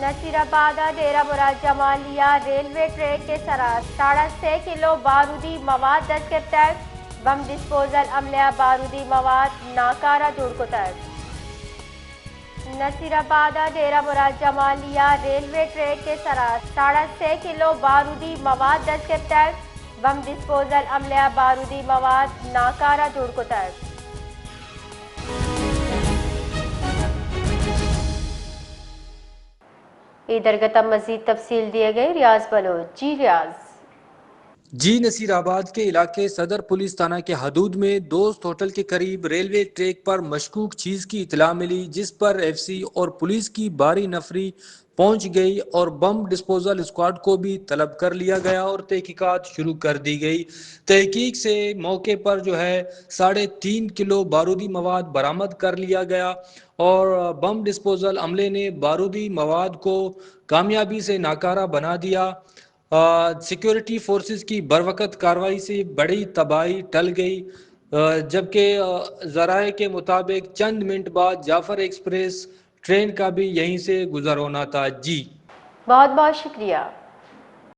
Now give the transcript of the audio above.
نصیرآباد ڈیرہ مراد جمالیہ railway track کے سراس 6.5 کلو بارودی مواد دستگرفتار bomb disposal عملہ بارودی مواد ناکارہ جوڑ کتر نصیرآباد ڈیرہ مراد جمالیہ ریلوے ٹریک کے سراس 6.5 کلو بارودی مواد دستگرفتار بم ڈسپوزل عملہ بارودی مواد ناکارہ جوڑ کتر ادھر مزید تفصیل دیے گئے ریاض بلوچ۔ جی ریاض۔ نصیر آباد کے علاقے صدر پولیس تھانہ کے حدود میں دوست ہوٹل کے قریب ریلوے ٹریک پر مشکوک چیز کی اطلاع ملی، جس پر ایف سی اور پولیس کی بھاری نفری پہنچ گئی اور بم ڈسپوزل اسکواڈ کو بھی طلب کر لیا گیا اور تحقیقات شروع کر دی گئی۔ تحقیق سے موقع پر 3.5 کلو بارودی مواد برآمد کر لیا گیا اور بم ڈسپوزل عملے نے بارودی مواد کو کامیابی سے ناکارہ بنا دیا۔ سیکیورٹی فورسز کی بروقت کارروائی سے بڑی تباہی ٹل گئی، جبکہ ذرائع کے مطابق چند منٹ بعد جعفر ایکسپریس ٹرین کا بھی یہیں سے گزر ہونا تھا۔ بہت بہت شکریہ۔